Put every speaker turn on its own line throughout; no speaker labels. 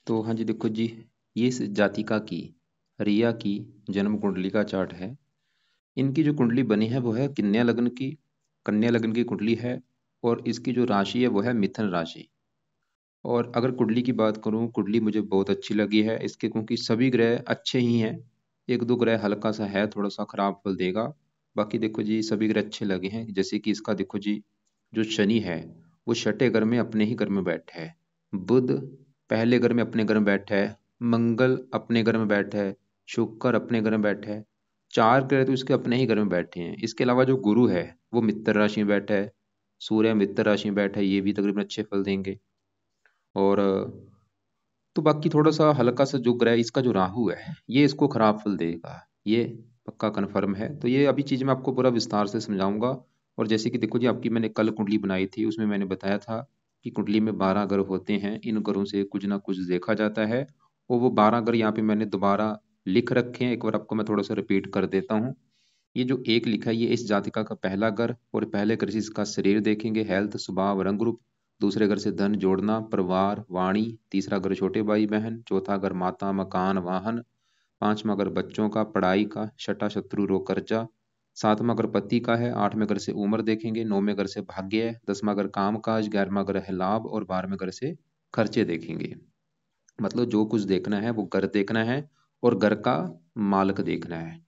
तो हाँ जी, देखो जी, ये इस जातिका की रिया की जन्म कुंडली का चार्ट है। इनकी जो कुंडली बनी है वो है कन्या लग्न की कुंडली है। और इसकी जो राशि है वो है मिथुन राशि। और अगर कुंडली की बात करूं, कुंडली मुझे बहुत अच्छी लगी है इसके, क्योंकि सभी ग्रह अच्छे ही हैं। एक दो ग्रह हल्का सा है, थोड़ा सा खराब फल देगा। बाकी देखो जी, सभी ग्रह अच्छे लगे हैं। जैसे कि इसका देखो जी, जो शनि है वो छठे घर में अपने ही घर में बैठा है। बुध पहले घर में अपने घर में बैठा है। मंगल अपने घर में बैठा है। शुक्र अपने घर में बैठा है। चार ग्रह तो इसके अपने ही घर में बैठे हैं। इसके अलावा जो गुरु है वो मित्र राशि में बैठा है। सूर्य मित्र राशि में बैठा है, ये भी तकरीबन अच्छे फल देंगे। और तो बाकी थोड़ा सा हल्का सा जो ग्रह इसका जो राहु है ये इसको खराब फल देगा, ये पक्का कन्फर्म है। तो ये अभी चीज़ मैं आपको पूरा विस्तार से समझाऊंगा। और जैसे कि देखो जी, आपकी मैंने कल कुंडली बनाई थी, उसमें मैंने बताया था कि कुंडली में 12 ग्रह होते हैं, इन ग्रहों से कुछ ना कुछ देखा जाता है। और वो 12 ग्रह यहाँ पे मैंने दोबारा लिख रखे हैं, एक बार आपको मैं थोड़ा सा रिपीट कर देता हूँ। ये जो एक लिखा है ये इस जातिका का पहला घर, और पहले घर से इसका शरीर देखेंगे, हेल्थ, स्वभाव, रंग रूप। दूसरे घर से धन जोड़ना, परिवार, वाणी। तीसरा घर छोटे भाई बहन। चौथा घर माता, मकान, वाहन। पांचवा घर बच्चों का, पढ़ाई का। छठा शत्रु, रोग, कर्जा। सातवां घर पति का है। आठवें घर से उम्र देखेंगे। नौवें घर से भाग्य है। 10वां घर काम काज। 11वां घर है लाभ। और 12वें घर से खर्चे देखेंगे। मतलब जो कुछ देखना है वो घर देखना है, और घर का मालक देखना है।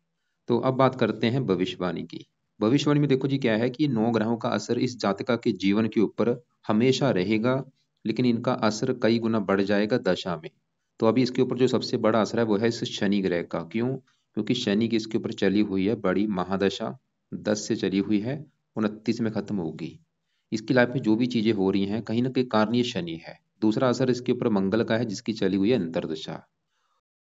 तो अब बात करते हैं भविष्यवाणी की। भविष्यवाणी में देखो जी, क्या है कि 9 ग्रहों का असर इस जातका के जीवन के ऊपर हमेशा रहेगा, लेकिन इनका असर कई गुना बढ़ जाएगा दशा में। तो अभी इसके ऊपर जो सबसे बड़ा असर है वो है इस शनि ग्रह का। क्यों? क्योंकि शनि की इसके ऊपर चली हुई है बड़ी महादशा। 10 से चली हुई है, 29 में खत्म होगी। इसकी लाइफ में जो भी चीजें हो रही हैं, कहीं ना कहीं कारण ये शनि है। दूसरा असर इसके ऊपर मंगल का है, जिसकी चली हुई है अंतरदशा।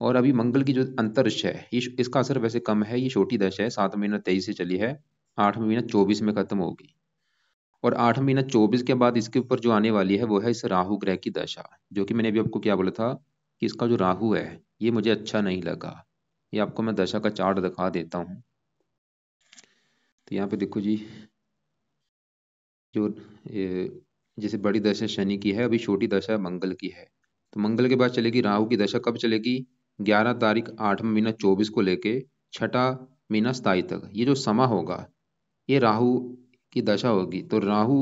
और अभी मंगल की जो अंतरिक्ष है, ये इसका असर वैसे कम है, ये छोटी दशा है, 7 महीना 23 से चली है। 8 महीना 24 में खत्म होगी। और 8 महीना 24 के बाद इसके ऊपर जो आने वाली है वो है इस राहु ग्रह की दशा। जो कि मैंने अभी आपको क्या बोला था कि इसका जो राहु है ये मुझे अच्छा नहीं लगा। ये आपको मैं दशा का चार्ट दिखा देता हूँ। तो यहाँ पे देखो जी, जो जैसे बड़ी दशा शनि की है, अभी छोटी दशा मंगल की है। तो मंगल के बाद चलेगी राहु की दशा। कब चलेगी? 11 तारीख 8वां महीना 24 को लेके छठा महीना 27 तक। ये जो समा होगा ये राहु की दशा होगी। तो राहु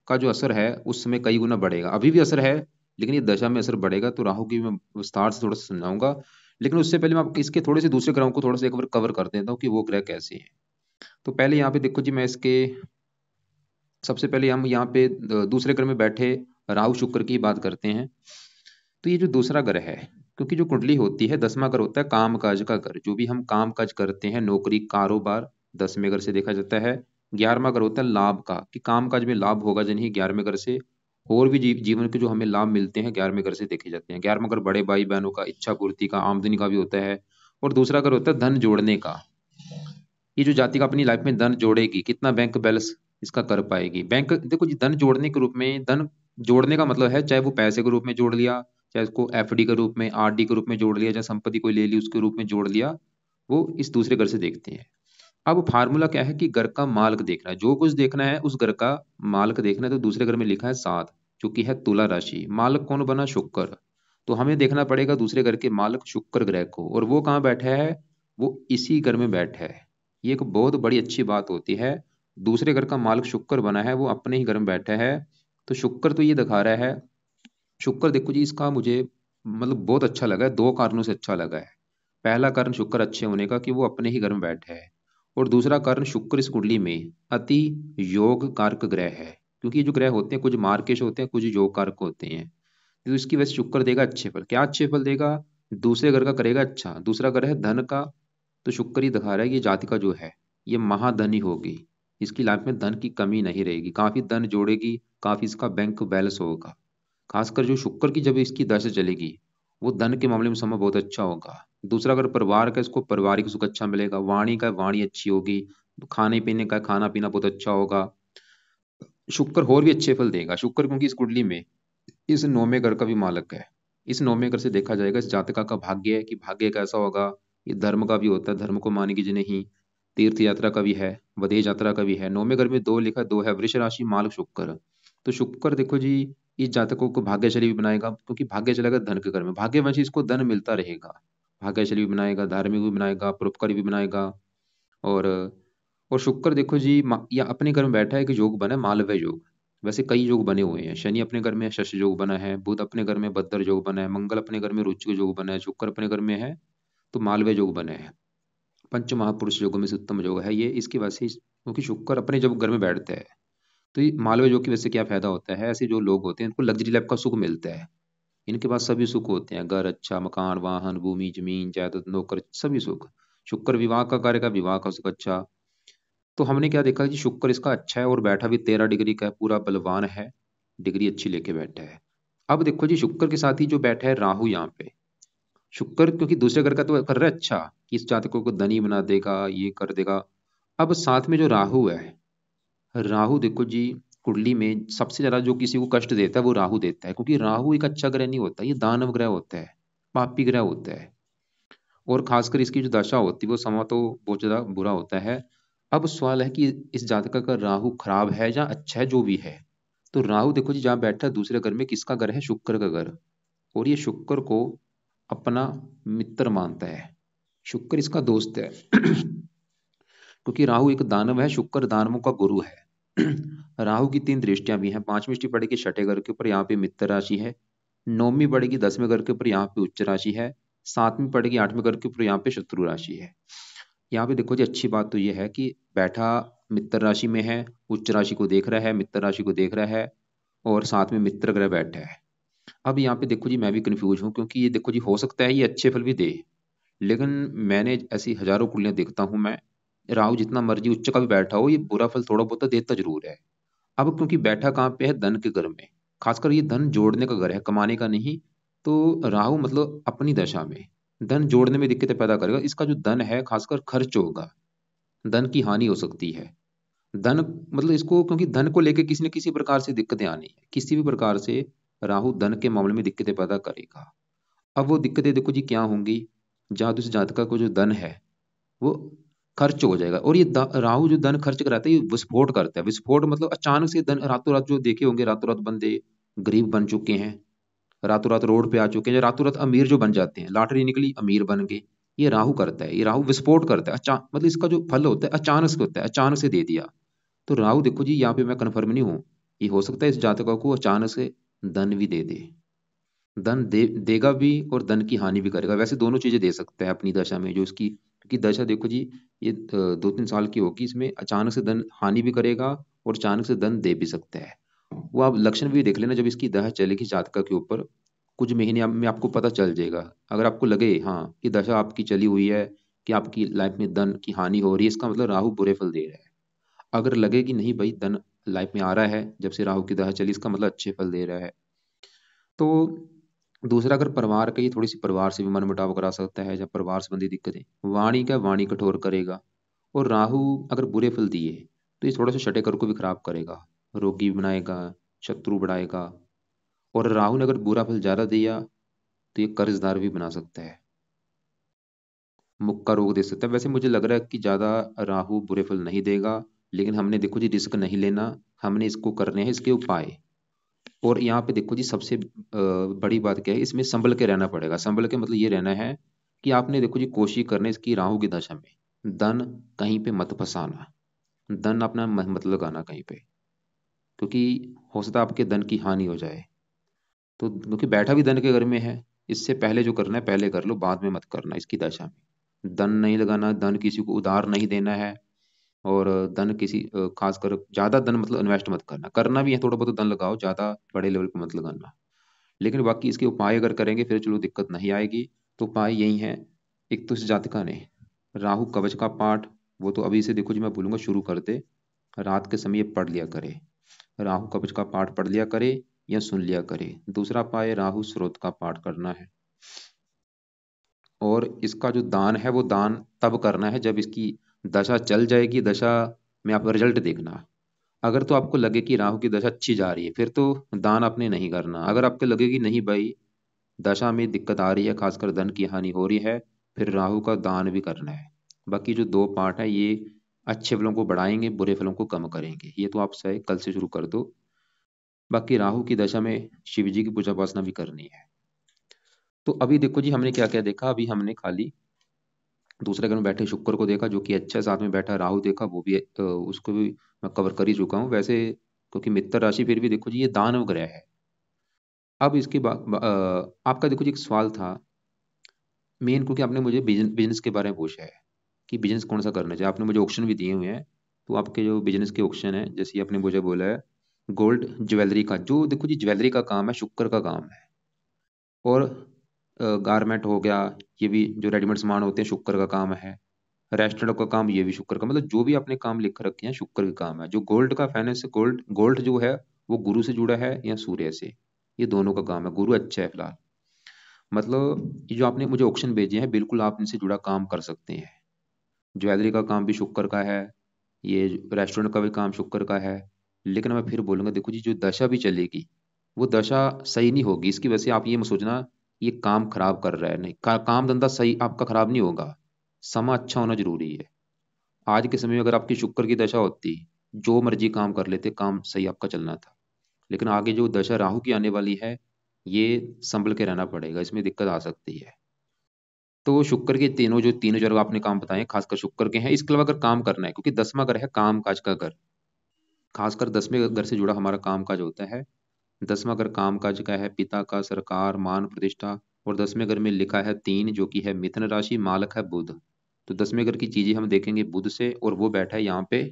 का जो असर है उस समय कई गुना बढ़ेगा। अभी भी असर है, लेकिन ये दशा में असर बढ़ेगा। तो राहु की मैं विस्तार से थोड़ा सा समझाऊंगा। लेकिन उससे पहले मैं आपको इसके थोड़े से दूसरे ग्रहों को थोड़ा सा एक बार कवर कर देता हूँ कि वो ग्रह कैसे हैं। तो पहले यहाँ पे देखो जी, मैं इसके सबसे पहले हम यहाँ पे दूसरे ग्रह में बैठे राहु शुक्र की बात करते हैं। तो ये जो दूसरा ग्रह है, क्योंकि जो कुंडली होती है 10वां घर होता है काम काज का घर, जो भी हम काम काज करते हैं, नौकरी, कारोबार, 10वें घर से देखा जाता है। 11वां घर होता है लाभ का, कि काम काज में लाभ होगा नहीं, 11वें घर से। और भी जीवन के जो हमें लाभ मिलते हैं 11वें घर से देखे जाते हैं। 11वां घर बड़े भाई बहनों का, इच्छा पूर्ति का, आमदनी का भी होता है। और दूसरा घर होता है धन जोड़ने का। ये जो जाति का अपनी लाइफ में धन जोड़ेगी, कितना बैंक बैलेंस इसका कर पाएगी। बैंक देखो जी, धन जोड़ने के रूप में, धन जोड़ने का मतलब है चाहे वो पैसे के रूप में जोड़ लिया, चाहे उसको एफडी के रूप में, आरडी के रूप में जोड़ लिया, चाहे संपत्ति कोई ले ली उसके रूप में जोड़ लिया, वो इस दूसरे घर से देखते हैं। अब फार्मूला क्या है कि घर का मालक देखना है, जो कुछ देखना है उस घर का मालक देखना है। तो दूसरे घर में लिखा है 7, जो कि है तुला राशि। मालक कौन बना? शुक्र। तो हमें देखना पड़ेगा दूसरे घर के मालक शुक्र ग्रह को, और वो कहाँ बैठा है? वो इसी घर में बैठा है। ये एक बहुत बड़ी अच्छी बात होती है। दूसरे घर का मालक शुक्र बना है, वो अपने ही घर में बैठा है। तो शुक्र तो ये दिखा रहा है। शुक्र देखो जी, इसका मुझे मतलब बहुत अच्छा लगा है, दो कारणों से अच्छा लगा है। पहला कारण शुक्र अच्छे होने का, कि वो अपने ही घर में बैठे है। और दूसरा कारण, शुक्र इस कुंडली में अति योग कारक ग्रह है। क्योंकि ये जो ग्रह होते हैं कुछ मार्केश होते हैं, कुछ योग कारक होते हैं। तो इसकी वजह से शुक्र देगा अच्छे फल। क्या अच्छे फल देगा? दूसरे घर का करेगा अच्छा। दूसरा घर है धन का। तो शुक्र ही दिखा रहा है कि जाति का जो है ये महाधनी होगी। इसकी लाइफ में धन की कमी नहीं रहेगी, काफी धन जोड़ेगी, काफी इसका बैंक बैलेंस होगा। खासकर जो शुक्र की जब इसकी दशा चलेगी, वो धन के मामले में समय बहुत अच्छा होगा। दूसरा अगर परिवार का, इसको पारिवारिक सुख अच्छा मिलेगा। वाणी का, वाणी अच्छी होगी। खाने पीने का, खाना पीना बहुत अच्छा होगा। शुक्र और भी अच्छे फल देगा। शुक्र क्योंकि इस कुंडली में इस 9वें घर का भी मालक है। इस 9वें घर से देखा जाएगा इस जातका का भाग्य है, कि भाग्य कैसा होगा। ये धर्म का भी होता है, धर्म को मानेगी जी नहीं। तीर्थ यात्रा का भी है, विदेश यात्रा का भी है। 9वें घर में 2 लिखा, 2 है, वृष राशि, मालक शुक्र। तो शुक्र देखो जी, इस जातकों को भाग्यशाली भी बनाएगा, क्योंकि भाग्य चलेगा धन के घर में, भाग्यवंशी इसको धन मिलता रहेगा। भाग्यशाली भी बनाएगा, धार्मिक भी बनाएगा, परोपकारी भी बनाएगा। और शुक्र देखो जी या अपने घर में बैठा है कि योग बना है मालव्य योग। वैसे कई योग बने हुए हैं। शनि अपने घर में शश योग बना है, बुध अपने घर में भद्र योग बना है, मंगल अपने घर में रुचि योग बना है, शुक्र अपने घर में है तो मालव्य योग बने हैं। पंच महापुरुष योगों में से उत्तम योग है ये। इसकी वजह से क्योंकि शुक्र अपने जब घर में बैठता है तो ये मालव्य योग की वजह से क्या फायदा होता है, ऐसे जो लोग होते हैं इनको लग्जरी लाइफ का सुख मिलता है। इनके पास सभी सुख होते हैं, घर अच्छा, मकान, वाहन, भूमि, जमीन, जायदाद, नौकर, सभी सुख। शुक्र विवाह का कार्य का, विवाह का सुख अच्छा। तो हमने क्या देखा कि शुक्र इसका अच्छा है और बैठा भी 13 डिग्री का है, पूरा बलवान है, डिग्री अच्छी लेके बैठा है। अब देखो जी शुक्र के साथ ही जो बैठा है राहु यहाँ पे। शुक्र क्योंकि दूसरे घर का तो कर रहा है अच्छा, कि इस जातकों को धनी बना देगा, ये कर देगा। अब साथ में जो राहु है, राहु देखो जी कुंडली में सबसे ज्यादा जो किसी को कष्ट देता है वो राहु देता है, क्योंकि राहु एक अच्छा ग्रह नहीं होता, ये दानव ग्रह होता है, पापी ग्रह होता है। और खासकर इसकी जो दशा होती है वो समा तो बहुत ज्यादा बुरा होता है। अब सवाल है कि इस जातक का राहु खराब है या अच्छा है, जो भी है। तो राहु देखो जी जहाँ बैठा है दूसरे घर में, किसका घर है, शुक्र का घर। और ये शुक्र को अपना मित्र मानता है, शुक्र इसका दोस्त है। क्योंकि राहु एक दानव है, शुक्र दानवों का गुरु है। राहु की 3 दृष्टियां भी हैं। 5वीं दृष्टि पड़ेगी छठे घर के ऊपर, यहाँ पे मित्र राशि है। 9वीं पड़ेगी 10वें घर के ऊपर, यहाँ पे उच्च राशि है। 7वीं पड़ेगी 8वें घर के ऊपर, यहाँ पे शत्रु राशि है। यहाँ पे देखो जी अच्छी बात तो ये है कि बैठा मित्र राशि में है, उच्च राशि को देख रहा है, मित्र राशि को देख रहा है, और साथ में मित्र ग्रह बैठा है। अब यहाँ पे देखो जी मैं भी कंफ्यूज हूँ, क्योंकि ये देखो जी हो सकता है ये अच्छे फल भी दे, लेकिन मैंने ऐसी हजारों कुंडलियां देखता हूं मैं, राहु जितना मर्जी उच्च का भी बैठा हो ये बुरा फल थोड़ा बहुत तो देता जरूर है। अब क्योंकि बैठा कहाँ पे है, धन के घर में, खासकर ये धन जोड़ने का घर है, कमाने का नहीं। तो राहु मतलब अपनी दशा में धन जोड़ने में दिक्कतें पैदा करेगा। इसका जो धन है खासकर खर्च होगा, धन की हानि हो सकती है। धन मतलब इसको क्योंकि धन को लेके किसी न किसी प्रकार से दिक्कतें आनी है, किसी भी प्रकार से राहु धन के मामले में दिक्कतें पैदा करेगा। अब वो दिक्कतें देखो जी क्या होंगी, जहां तो इस जातका को जो धन है वो खर्च हो जाएगा। और ये राहु जो धन खर्च कराता है ये विस्फोट करता है। विस्फोट मतलब अचानक से धन रातों रात, जो देखे होंगे रातों रात बंदे गरीब बन चुके हैं, रातों रात रोड पे आ चुके हैं, या रातों रात अमीर जो बन जाते हैं, लॉटरी निकली अमीर बन गए। ये राहु करता है, ये राहु विस्फोट करता है। मतलब इसका जो फल होता है अचानक से होता है, अचानक से दे दिया। तो राहु देखो जी यहाँ पे मैं कन्फर्म नहीं हूँ, ये हो सकता है इस जातका को अचानक से धन भी दे दे। देगा भी और धन की हानि भी करेगा। वैसे दोनों चीजें दे सकता है अपनी दशा में, जो इसकी क्योंकि दशा देखो जी ये 2-3 साल की होगी, इसमें अचानक से धन हानि भी करेगा और अचानक से धन दे भी सकता है। वो आप लक्षण भी देख लेना, जब इसकी दशा चलेगी जातका के ऊपर कुछ महीने में आपको पता चल जाएगा। अगर आपको लगे हाँ कि दशा आपकी चली हुई है कि आपकी लाइफ में धन की हानि हो रही है, इसका मतलब राहु बुरे फल दे रहा है। अगर लगे कि नहीं भाई धन लाइफ में आ रहा है, जब से राहु की दशा चली, इसका मतलब अच्छे फल दे रहा है। तो दूसरा, अगर परिवार का, ये थोड़ी सी परिवार से भी मनमुटाव करा सकता है, जब परिवार संबंधी दिक्कतें, वाणी का वाणी कठोर करेगा। और राहु अगर बुरे फल दिए तो ये थोड़ा सा छठे घर को भी खराब करेगा, रोगी बनाएगा, शत्रु बढ़ाएगा। और राहु ने अगर बुरा फल ज्यादा दिया तो ये कर्जदार भी बना सकता है, मुख का रोग दे सकता है। वैसे मुझे लग रहा है कि ज्यादा राहु बुरे फल नहीं देगा, लेकिन हमने देखो जी रिस्क नहीं लेना, हमने इसको करने हैं इसके उपाय। और यहाँ पे देखो जी सबसे बड़ी बात क्या है, इसमें संभल के रहना पड़ेगा। संभल के मतलब ये रहना है कि आपने देखो जी कोशिश करने इसकी राहु की दशा में धन कहीं पे मत फंसाना, धन अपना मत लगाना कहीं पे, क्योंकि हो सकता है आपके धन की हानि हो जाए। तो क्योंकि बैठा भी धन के घर में है, इससे पहले जो करना है पहले कर लो, बाद में मत करना। इसकी दशा में धन नहीं लगाना, धन किसी को उधार नहीं देना है। और धन किसी खासकर ज्यादा धन मतलब इन्वेस्ट मत करना, करना भी है थोड़ा बहुत धन लगाओ, ज्यादा बड़े लेवल पे मत लगाना। लेकिन बाकी इसके उपाय अगर करेंगे फिर चलो दिक्कत नहीं आएगी। तो उपाय यही है, एक तो इस जातका ने राहु कवच का पाठ, वो तो अभी से देखो जी मैं बोलूंगा शुरू कर दे, रात के समय पढ़ लिया करे, राहु कवच का पाठ पढ़ लिया करे या सुन लिया करे। दूसरा उपाय राहु स्रोत का पाठ करना है। और इसका जो दान है वो दान तब करना है जब इसकी दशा चल जाएगी, दशा में आप रिजल्ट देखना। अगर तो आपको लगे कि राहु की दशा अच्छी जा रही है फिर तो दान आपने नहीं करना। अगर आपको लगे कि नहीं भाई दशा में दिक्कत आ रही है, खासकर धन की हानि हो रही है, फिर राहु का दान भी करना है। बाकी जो 2 पार्ट है ये अच्छे फलों को बढ़ाएंगे, बुरे फलों को कम करेंगे। ये तो आप चाहे कल से शुरू कर दो। बाकी राहु की दशा में शिव जी की पूजा उपासना भी करनी है। तो अभी देखो जी, हमने क्या क्या देखा। अभी हमने खाली दूसरे घर में बैठे शुक्र को देखा जो कि अच्छा है, साथ में बैठा राहु देखा, वो भी उसको भी मैं कवर कर ही चुका हूँ वैसे, क्योंकि मित्र राशि फिर भी देखो जी ये दानव ग्रह है। अब इसके बाद आपका देखो जी एक सवाल था मेन, क्योंकि आपने मुझे बिजनेस के बारे में पूछा है कि बिजनेस कौन सा करना चाहिए। आपने मुझे ऑप्शन भी दिए हुए हैं, तो आपके जो बिजनेस के ऑप्शन है, जैसे आपने मुझे बोला है गोल्ड ज्वेलरी का, जो देखो जी ज्वेलरी का काम है शुक्र का काम है। और गारमेंट हो गया, ये भी जो रेडीमेड सामान होते हैं शुक्र का काम है। रेस्टोरेंट का काम ये भी शुक्र का, मतलब जो भी आपने काम लिख रखे हैं शुक्र का काम है। जो गोल्ड का फाइनेंस, गोल्ड गोल्ड जो है वो गुरु से जुड़ा है या सूर्य से, ये दोनों का काम है। गुरु अच्छा है फिलहाल, मतलब ये जो आपने मुझे ऑप्शन भेजे हैं बिल्कुल आप इनसे जुड़ा काम कर सकते हैं। ज्वेलरी का काम भी शुक्र का है, ये रेस्टोरेंट का भी काम शुक्र का है। लेकिन मैं फिर बोलूंगा देखो जी जो दशा भी चलेगी वो दशा सही नहीं होगी। इसकी वजह से आप ये मत सोचना ये काम खराब कर रहा है, नहीं काम धंधा सही आपका खराब नहीं होगा। समा अच्छा होना जरूरी है। आज के समय में अगर आपकी शुक्र की दशा होती, जो मर्जी काम कर लेते, काम सही आपका चलना था। लेकिन आगे जो दशा राहु की आने वाली है, ये संभल के रहना पड़ेगा, इसमें दिक्कत आ सकती है। तो शुक्र के तीनों जो आपने काम बताए खासकर शुक्र के हैं। इसके अलावा अगर काम करना है, क्योंकि 10वां घर है काम काज का घर, खासकर 10वें घर से जुड़ा हमारा काम काज होता है। 10वां घर काम काज का है, पिता का, सरकार, मान प्रतिष्ठा। और 10वें घर में लिखा है 3 जो कि है मिथुन राशि, मालक है बुध। तो 10वें घर की चीजें हम देखेंगे बुध से, और वो बैठा है यहाँ पे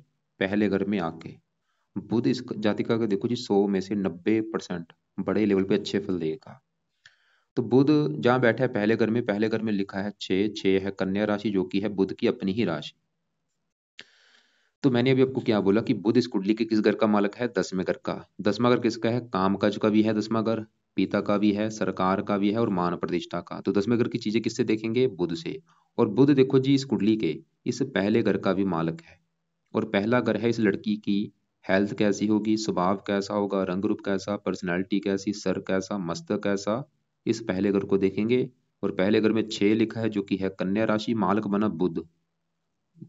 पहले घर में आके। बुध इस जातिका का देखो जी 100 में से 90% बड़े लेवल पे अच्छे फल देगा। तो बुध जहाँ बैठा है पहले घर में लिखा है 6 है कन्या राशि जो कि है बुध की अपनी ही राशि। तो मैंने अभी आपको क्या बोला कि बुध इस कुंडली के किस घर का मालक है? 10वें घर का। 10वां घर किसका है? काम काज का भी है 10वां घर, पिता का भी है, सरकार का भी है और मान प्रतिष्ठा का। तो 10वें घर की चीजें किससे देखेंगे? बुध से। और बुध देखो जी इस कुंडली के इस पहले घर का भी मालक है। और पहला घर है इस लड़की की हेल्थ कैसी होगी, स्वभाव कैसा होगा, रंग रूप कैसा, पर्सनैलिटी कैसी, सर कैसा, मस्तक कैसा, इस पहले घर को देखेंगे। और पहले घर में 6 लिखा है जो कि है कन्या राशि, मालक बना बुध।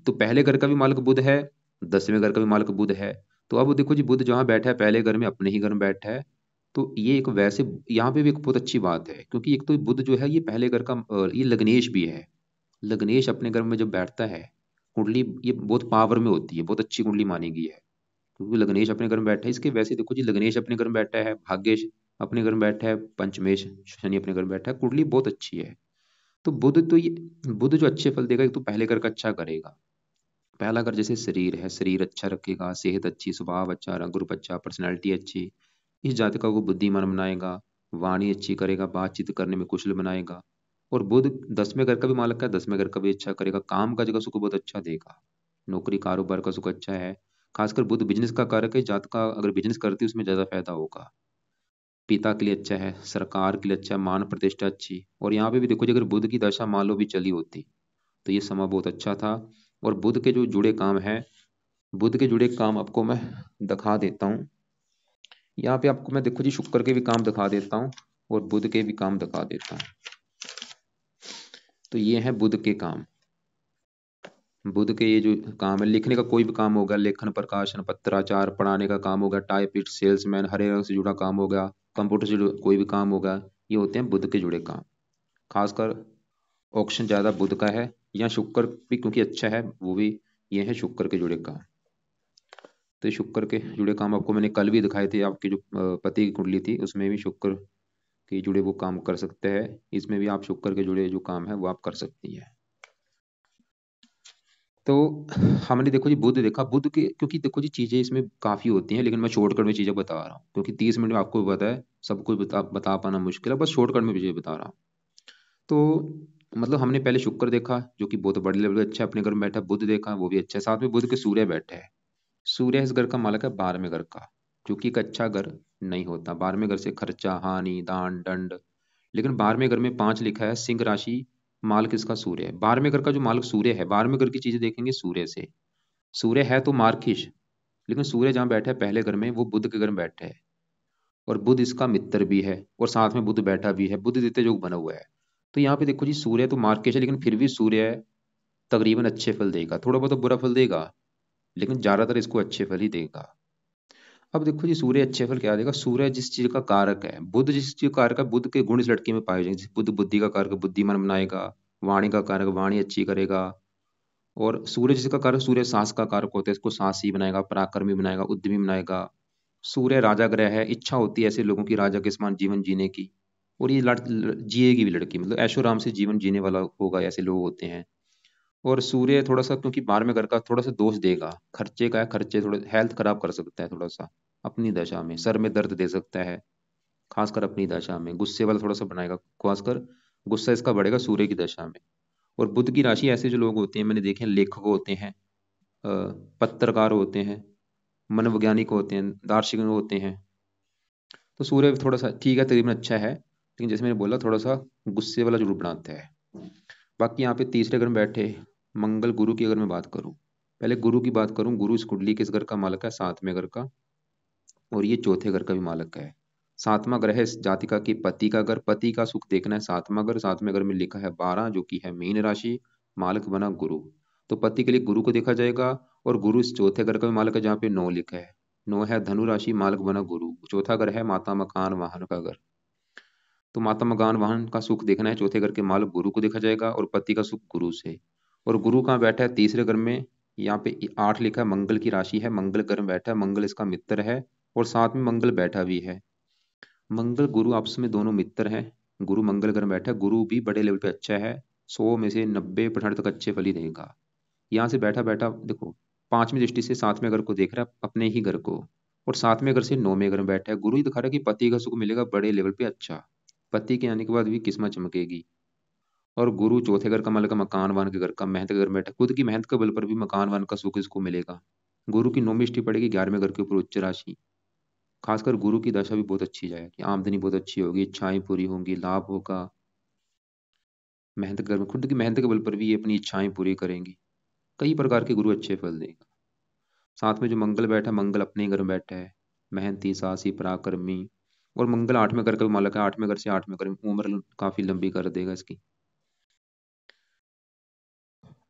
तो पहले घर का भी मालिक बुध है, 10वें घर का भी मालिक बुध है। तो अब देखो जी बुध जहाँ बैठा है पहले घर में, अपने ही घर में बैठा है। तो ये एक वैसे यहाँ पे भी एक बहुत अच्छी बात है, क्योंकि एक तो बुध जो है ये पहले घर का ये लग्नेश भी है। लग्नेश अपने घर में जब बैठता है, कुंडली ये बहुत पावर में होती है, बहुत अच्छी कुंडली मानी गई है। क्योंकि लग्नेश अपने घर में बैठा है, इसके वैसे देखो जी लग्नेश अपने घर में बैठा है, भाग्येश अपने घर में बैठा है, पंचमेश शनि अपने घर में बैठा है, कुंडली बहुत अच्छी है। तो बुध तो ये बुध जो अच्छे फल देगा, एक तो पहले घर का अच्छा करेगा। पहला घर जैसे शरीर है, शरीर अच्छा रखेगा, सेहत अच्छी, स्वभाव अच्छा, रंग रूप अच्छा, पर्सनैलिटी अच्छी, इस जातका को बुद्धिमान बनाएगा। वाणी अच्छी करेगा, बातचीत करने में कुशल बनाएगा। और बुध 10वें घर का भी मालक है, 10वें घर का भी अच्छा करेगा, काम काज का सुख बहुत अच्छा देगा, नौकरी कारोबार का सुख अच्छा है। खासकर बुध बिजनेस का कारक है, जात का अगर बिजनेस करती है उसमें ज्यादा फायदा होगा। पिता के लिए अच्छा है, सरकार के लिए अच्छा है, मान प्रतिष्ठा अच्छी। और यहाँ पे भी देखो जी अगर बुध की दशा मान लो भी चली होती तो ये समय बहुत अच्छा था। और बुध के जो जुड़े काम है, बुध के जुड़े काम आपको मैं दिखा देता हूँ। यहाँ पे आपको मैं देखो जी शुक्र के भी काम दिखा देता हूँ और बुध के भी काम दिखा देता हूँ। तो ये है बुध के काम। बुध के ये जो काम है, लिखने का कोई भी काम होगा, लेखन, प्रकाशन, पत्राचार, पढ़ाने का काम होगा, टाइपिस्ट, सेल्समैन, हरे रंग से जुड़ा काम होगा, कंप्यूटर से जुड़ा कोई भी काम होगा, ये होते हैं बुध के जुड़े काम। खासकर ऑप्शन ज्यादा बुध का है, या शुक्र भी क्योंकि अच्छा है वो भी, ये है शुक्र के जुड़े काम। तो ये शुक्र के जुड़े काम आपको मैंने कल भी दिखाए थे, आपकी जो पति की कुंडली थी उसमें भी शुक्र के जुड़े वो काम कर सकते हैं। इसमें भी आप शुक्र के जुड़े जो काम है वो आप कर सकती हैं। तो हमने देखो जी बुध देखा, बुध के क्योंकि देखो जी चीजें इसमें काफी होती हैं, लेकिन मैं शॉर्टकट में चीजें बता रहा हूँ क्योंकि 30 मिनट में आपको पता है सब कुछ बता पाना मुश्किल है, बस शॉर्टकट में चीजें बता रहा हूँ। तो मतलब हमने पहले शुक्र देखा जो कि बहुत बड़े लेवल पे अच्छा है, अपने घर में बैठा। बुध देखा वो भी अच्छा है, साथ में बुध के सूर्य बैठे हैं। सूर्य इस घर का मालक है 12वें घर का, जो कि एक अच्छा घर नहीं होता। 12वें घर से खर्चा, हानि, दान, दंड। लेकिन 12वें घर में 5 लिखा है, सिंह राशि, मालक इसका सूर्य है। 12वें घर का जो मालक सूर्य है, 12वें घर की चीजें देखेंगे सूर्य से। सूर्य है तो मार्किश, लेकिन सूर्य जहाँ बैठा है पहले घर में वो बुध के घर में बैठा है। और बुध इसका मित्र भी है और साथ में बुध बैठा भी है, बुध द्वितीय योग बना हुआ है। तो यहाँ पे देखो जी सूर्य तो मार्किश है, लेकिन फिर भी सूर्य तकरीबन अच्छे फल देगा, थोड़ा बहुत तो बुरा फल देगा, लेकिन ज्यादातर इसको अच्छे फल ही देगा। अब देखो जी, सूर्य अच्छे फल क्या देगा? सूर्य जिस चीज का कारक है, बुध जिस चीज का कारक है, बुध के गुण इस लड़के में पाए जाएंगे। बुध बुद्धि का कारक बुद्धिमान बनाएगा, वाणी का कारक वाणी अच्छी करेगा। और सूर्य जिसका कारक, सूर्य साहस का कारक होता है, इसको साहसी बनाएगा, पराक्रमी बनाएगा, उद्यमी बनाएगा। सूर्य राजा ग्रह है, इच्छा होती है ऐसे लोगों की राजा के समान जीवन जीने की। और ये जिएगी भी लड़की, मतलब ऐशो आराम से जीवन जीने वाला होगा, ऐसे लोग होते हैं। और सूर्य थोड़ा सा, क्योंकि 12वें घर का, थोड़ा सा दोष देगा, खर्चे का है, खर्चे थोड़े हेल्थ खराब कर सकता है थोड़ा सा अपनी दशा में, सर में दर्द दे सकता है, खासकर अपनी दशा में गुस्से वाला थोड़ा सा बनाएगा, खासकर गुस्सा इसका बढ़ेगा सूर्य की दशा में। और बुध की राशि, ऐसे जो लोग होते हैं मैंने देखे हैं, लेखक होते हैं, पत्रकार होते हैं, मनोवैज्ञानिक होते हैं, दार्शनिक होते हैं। तो सूर्य थोड़ा सा ठीक है, तकरीबन अच्छा है, लेकिन जैसे मैंने बोला थोड़ा सा गुस्से वाला जरूर बनाता है। बाकी यहाँ पे तीसरे घर में बैठे मंगल गुरु की अगर मैं बात करूँ, पहले गुरु की बात करूँ, गुरु इस कुंडली किस घर का मालक है? 7वें घर का। और ये चौथे घर का भी मालक है। 7वां ग्रह है इस जातिका की पति का घर, पति का सुख देखना है 7वां घर। 7वें घर में लिखा है 12, जो कि है मीन राशि, मालक बना गुरु। तो पति के लिए गुरु को देखा जाएगा। और गुरु इस चौथे घर का भी मालक है, जहाँ पे 9 लिखा है। 9 है धनु राशि, मालक बना गुरु। चौथा घर है माता मकान वाहन का घर। तो माता मकान वाहन का सुख देखना है, चौथे घर के मालक गुरु को देखा जाएगा, और पति का सुख गुरु से। और गुरु कहाँ बैठा है? तीसरे घर में। यहाँ पे 8 लिखा है, मंगल की राशि है, मंगल घर में बैठा है, मंगल इसका मित्र है। और साथ में मंगल बैठा भी है। मंगल गुरु आपस में दोनों मित्र हैं। गुरु मंगल घर में बैठा है, गुरु भी बड़े लेवल पे अच्छा है, 100 में से 90% तक अच्छे फल ही देगा। यहाँ से बैठा बैठा देखो, 5वीं दृष्टि से 7वें घर को देख रहा है, अपने ही घर को। और 7वें घर से 9वें घर में बैठा है, गुरु ही दिखा रहा है कि पति का सुख मिलेगा बड़े लेवल पे अच्छा, पति के आने के बाद भी किस्मत चमकेगी। और गुरु चौथे घर का मालिक है, मकान वान के घर का, मेहनत के घर में बैठा, खुद की मेहनत के बल पर भी मकान वान का सुख इसको मिलेगा। गुरु की 9वीं दृष्टि पड़ेगी 11वें घर के ऊपर, उच्च राशि। खासकर गुरु की दशा भी बहुत अच्छी जाएगी, आमदनी बहुत अच्छी होगी, इच्छाएं पूरी होंगी, लाभ होगा। मेहनत कर, खुद की मेहनत के बल पर भी ये अपनी इच्छाएं पूरी करेंगी। कई प्रकार के गुरु अच्छे फल देगा। साथ में जो मंगल बैठा है, मंगल अपने ही घर में बैठा है, मेहनती, साहसी, पराक्रमी। और मंगल 8वें घर का भी मालक है, 8वें घर से 8वें घर में उम्र काफी लंबी कर देगा इसकी।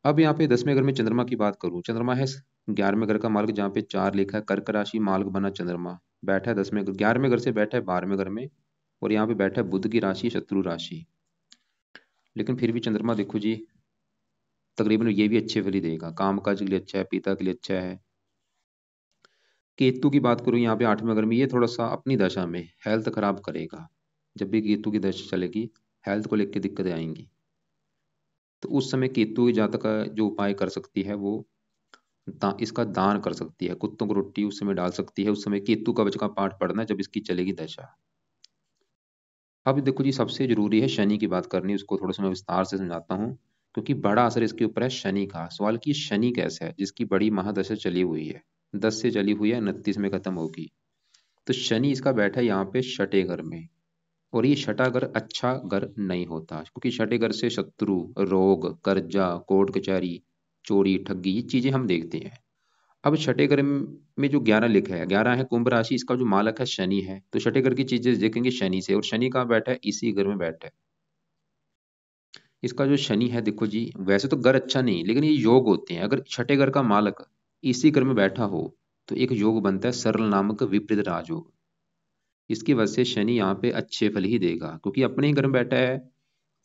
अब यहाँ पे 10वें घर में चंद्रमा की बात करूं, चंद्रमा है 11वें घर का मालक, जहाँ पे 4 लिखा है, कर्क राशि, मालक बना चंद्रमा। बैठा है 10वें घर, 11वें घर से बैठा है 12वें घर में। और यहाँ पे बैठा है बुध की राशि, शत्रु राशि। लेकिन फिर भी चंद्रमा देखो जी, तकरीबन ये भी अच्छे फल ही देगा, काम काज के लिए अच्छा है, पिता के लिए अच्छा है। केतु की बात करूं, यहाँ पे 8वें घर में, ये थोड़ा सा अपनी दशा में हेल्थ खराब करेगा। जब भी केतु की दशा चलेगी, हेल्थ को लेकर दिक्कतें आएंगी। तो उस समय केतु की जातक का जो उपाय कर सकती है वो इसका दान कर सकती है, कुत्तों को रोटी उस समय डाल सकती है। उस समय केतु कवच का पाठ पढ़ना है, जब इसकी चलेगी दशा। अब देखो जी, सबसे जरूरी है शनि की बात करनी, उसको थोड़ा सा मैं विस्तार से समझाता हूँ, क्योंकि बड़ा असर इसके ऊपर है शनि का। सवाल कि शनि कैसा है, जिसकी बड़ी महादशा चली हुई है, 10 से चली हुई है, 29 में खत्म होगी। तो शनि इसका बैठा है यहाँ पे छठे घर में। और ये छठा घर अच्छा घर नहीं होता, क्योंकि छठे घर से शत्रु, रोग, कर्जा, कोर्ट कचहरी, चोरी, ठगी, ये चीजें हम देखते हैं। अब छठे घर में जो 11 लिखा है, 11 है कुंभ राशि, इसका जो मालक है शनि है, तो छठे घर की चीजें देखेंगे शनि से। और शनि कहाँ बैठा है? इसी घर में बैठा है। इसका जो शनि है देखो जी, वैसे तो घर अच्छा नहीं, लेकिन ये योग होते हैं। अगर छठे घर का मालक इसी घर में बैठा हो, तो एक योग बनता है सरल नामक विपरीत राजयोग। इसकी वजह से शनि यहाँ पे अच्छे फल ही देगा, क्योंकि अपने ही घर में बैठा है।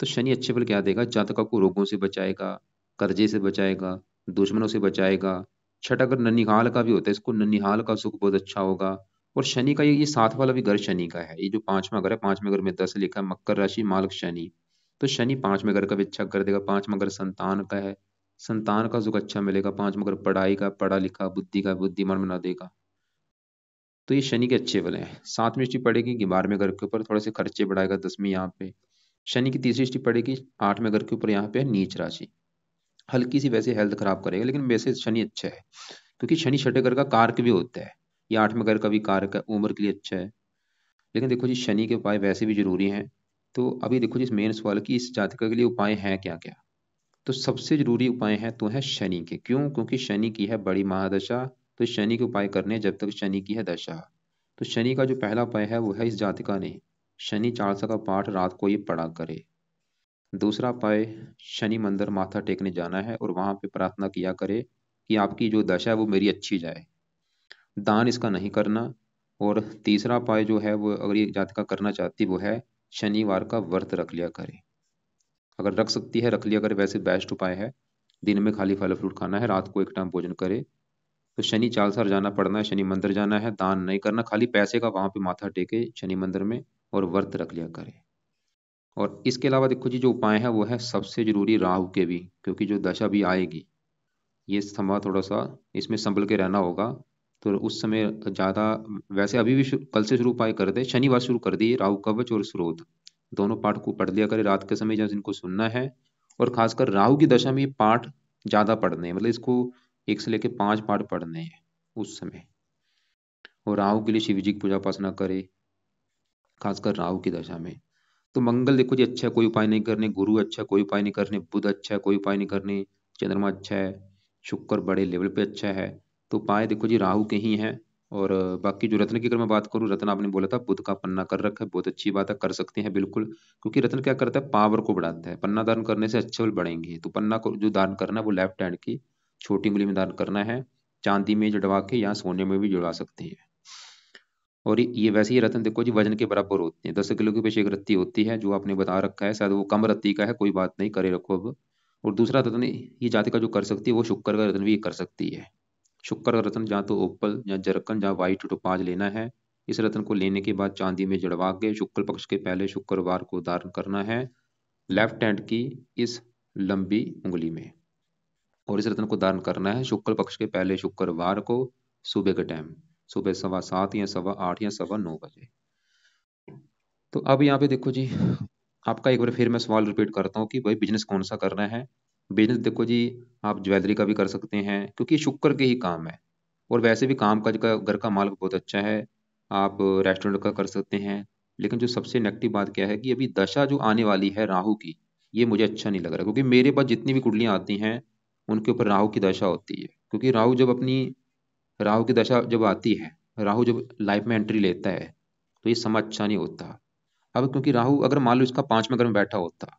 तो शनि अच्छे फल क्या देगा? जातकों को रोगों से बचाएगा, कर्जे से बचाएगा, दुश्मनों से बचाएगा। छठा घर ननिहाल का भी होता है, इसको ननिहाल का सुख बहुत अच्छा होगा। और शनि का ये साथ वाला भी घर शनि का है, ये जो 5वां घर है, 5वें घर में 10 लिखा है, मकर राशि, मालक शनि। तो शनि 5वें घर का भी अच्छा कर देगा। 5वां घर संतान का है, संतान का सुख अच्छा मिलेगा। 5वां घर पढ़ाई का, पढ़ा लिखा बुद्धि का बुद्धिमान बना देगा। तो ये शनि के अच्छे फल हैं। 7वीं दृष्टि पड़ेगी कि 12वें घर के ऊपर, थोड़े से खर्चे बढ़ाएगा 10वीं यहाँ पे। शनि की तीसरी दृष्टि पड़ेगी 8वें घर के ऊपर, यहाँ पे है नीच राशि। हल्की सी वैसे हेल्थ खराब करेगा, लेकिन वैसे शनि अच्छा है, क्योंकि शनि छठे घर का कारक भी होता है। ये 8वें घर का भी कारक है, उम्र के लिए अच्छा है। लेकिन देखो जी, शनि के उपाय वैसे भी जरूरी हैं। तो अभी देखो जी, मेन सवाल कि इस जातक के लिए उपाय हैं क्या क्या। तो सबसे जरूरी उपाय है तो है शनि के। क्यों? क्योंकि शनि की है बड़ी महादशा। तो शनि के उपाय करने हैं जब तक शनि की है दशा। तो शनि का जो पहला उपाय है वो है, इस जातिका ने शनि चालीसा का पाठ रात को ये पढ़ा करे। दूसरा उपाय, शनि मंदिर माथा टेकने जाना है और वहां पे प्रार्थना किया करे कि आपकी जो दशा है वो मेरी अच्छी जाए। दान इसका नहीं करना, और तीसरा उपाय जो है वो अगर ये जातिका करना चाहती वो है शनिवार का व्रत रख लिया करे। अगर रख सकती है रख लिया करे, वैसे बेस्ट उपाय है। दिन में खाली फल फ्रूट खाना है, रात को एक टाइम भोजन करे। तो शनि चालसार जाना पड़ना है, शनि मंदिर जाना है, दान नहीं करना, खाली पैसे का वहां पे माथा टेके शनि मंदिर में और व्रत रख लिया करे। और इसके अलावा देखो जी जो उपाय है वो है सबसे जरूरी राहु के भी, क्योंकि जो दशा भी आएगी ये समय थोड़ा सा इसमें संभल के रहना होगा। तो उस समय ज़्यादा, वैसे अभी भी कल से शुरू उपाय कर दे, शनिवार शुरू कर दिए, राहु कवच और स्रोत दोनों पाठ को पढ़ लिया करे रात के समय जब इनको सुनना है। और खासकर राहु की दशा में ये पाठ ज़्यादा पढ़ने हैं, मतलब इसको 1 से लेके 5 पाठ पढ़ने हैं उस समय। और राहु के लिए शिव जी की पूजा उपासना करे, खासकर राहु की दशा में। तो मंगल देखो जी अच्छा है, कोई उपाय नहीं करने, गुरु अच्छा है, कोई उपाय नहीं करने, बुध अच्छा है, कोई उपाय नहीं करने, चंद्रमा अच्छा है, शुक्र बड़े लेवल पे अच्छा है। तो उपाय देखो जी राहु के ही हैं। और बाकी जो रत्न की अगर मैं बात करूँ, रत्न आपने बोला था बुध का पन्ना कर रखा है, बहुत अच्छी बात है, कर सकते हैं बिल्कुल। क्योंकि रत्न क्या करता है, पावर को बढ़ाता है, पन्ना धारण करने से अच्छे बल बढ़ेंगे। तो पन्ना को जो धारण करना है वो लेफ्ट हैंड की छोटी उंगली में धारण करना है, चांदी में जड़वा के या सोने में भी जुड़वा सकते हैं। और ये वैसे ही रत्न देखो जी वजन के बराबर होते हैं, 10 किलो की पेश एक रत्ती होती है, जो आपने बता रखा है, शायद वो कम रत्ती का है, कोई बात नहीं, करे रखो अब। और दूसरा रत्न ये जातिका जो कर सकती है वो शुक्र का रत्न भी कर सकती है। शुक्र का रत्न जहाँ तो ओपल या जरकन जहाँ व्हाइट टोपाज लेना है। इस रत्न को लेने के बाद चांदी में जड़वा के शुक्ल पक्ष के पहले शुक्रवार को धारण करना है लेफ्ट हैंड की इस लंबी उंगली में। और इस रत्न को धारण करना है शुक्ल पक्ष के पहले शुक्रवार को सुबह के टाइम, सुबह 7:15 या 8:15 या 9:15 बजे। तो अब यहाँ पे देखो जी, आपका एक बार फिर मैं सवाल रिपीट करता हूँ कि भाई बिजनेस कौन सा करना है। बिजनेस देखो जी, आप ज्वेलरी का भी कर सकते हैं क्योंकि शुक्र के ही काम है। और वैसे भी काम काज का घर का माल बहुत अच्छा है, आप रेस्टोरेंट का कर सकते हैं। लेकिन जो सबसे नेगेटिव बात क्या है कि अभी दशा जो आने वाली है राहु की, ये मुझे अच्छा नहीं लग रहा, क्योंकि मेरे पास जितनी भी कुंडलियाँ आती हैं उनके ऊपर राहु की दशा होती है। क्योंकि राहु की दशा जब आती है, राहु जब लाइफ में एंट्री लेता है तो ये समय अच्छा नहीं होता। अब क्योंकि राहु अगर मान लो इसका 5वें घर में बैठा होता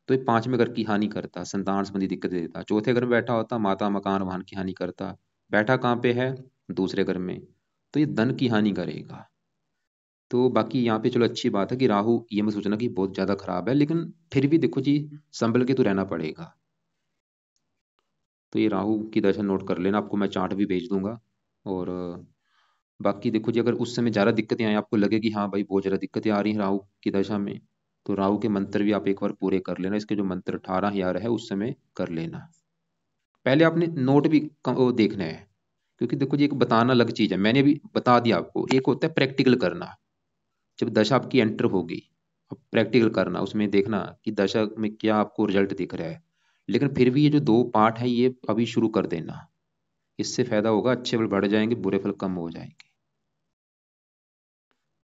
तो ये 5वें घर की हानि करता, संतान संबंधी दिक्कत देता। चौथे घर में बैठा होता, माता मकान वाहन की हानि करता। बैठा कहाँ पे है, दूसरे घर में, तो ये धन की हानि करेगा। तो बाकी यहाँ पे चलो अच्छी बात है कि राहु ये मत सोचना कि बहुत ज्यादा खराब है, लेकिन फिर भी देखो जी संभल के तो रहना पड़ेगा। तो ये राहु की दशा नोट कर लेना, आपको मैं चार्ट भी भेज दूंगा। और बाकी देखो जी अगर उस समय ज़्यादा दिक्कतें आए, आपको लगे कि हाँ भाई बहुत ज़्यादा दिक्कतें आ रही हैं राहु की दशा में, तो राहु के मंत्र भी आप एक बार पूरे कर लेना। इसके जो मंत्र 18,000 है उस समय कर लेना। पहले आपने नोट भी वो देखना है, क्योंकि देखो जी एक बताना अलग चीज़ है, मैंने भी बता दिया आपको, एक होता है प्रैक्टिकल करना। जब दशा आपकी एंटर होगी, अब प्रैक्टिकल करना, उसमें देखना कि दशा में क्या आपको रिजल्ट दिख रहा है। लेकिन फिर भी ये जो 2 पार्ट है ये अभी शुरू कर देना, इससे फायदा होगा, अच्छे फल बढ़ जाएंगे, बुरे फल कम हो जाएंगे।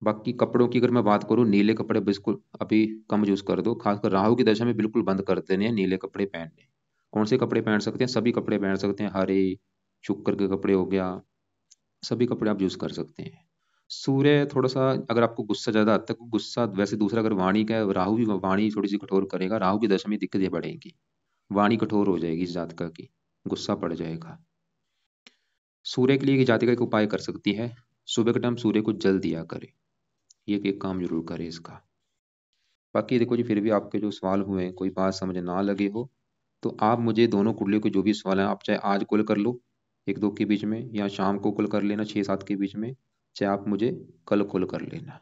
बाकी कपड़ों की अगर मैं बात करूँ, नीले कपड़े बिल्कुल अभी कम यूज कर दो, खासकर राहु की दशा में बिल्कुल बंद कर देने हैं नीले कपड़े पहनने। कौन से कपड़े पहन सकते हैं, सभी कपड़े पहन सकते हैं, हरे शुक्र के कपड़े हो गया, सभी कपड़े आप यूज कर सकते हैं। सूर्य थोड़ा सा, अगर आपको गुस्सा ज्यादा आता है, गुस्सा वैसे दूसरा अगर वाणी का है, राहु भी वाणी थोड़ी सी कठोर करेगा, राहु की दशा में दिक्कतें बढ़ेंगी, वाणी कठोर हो जाएगी इस जातका की, गुस्सा पड़ जाएगा। सूर्य के लिए ये जातिका एक उपाय कर सकती है, सुबह के टाइम सूर्य को जल दिया करे, ये एक काम जरूर करे इसका। बाकी देखो जी फिर भी आपके जो सवाल हुए हैं कोई बात समझ ना लगे हो, तो आप मुझे दोनों कुंडलियों के जो भी सवाल हैं, आप चाहे आज कॉल कर लो 1-2 के बीच में, या शाम को कॉल कर लेना 6-7 के बीच में, चाहे आप मुझे कल कॉल कर लेना।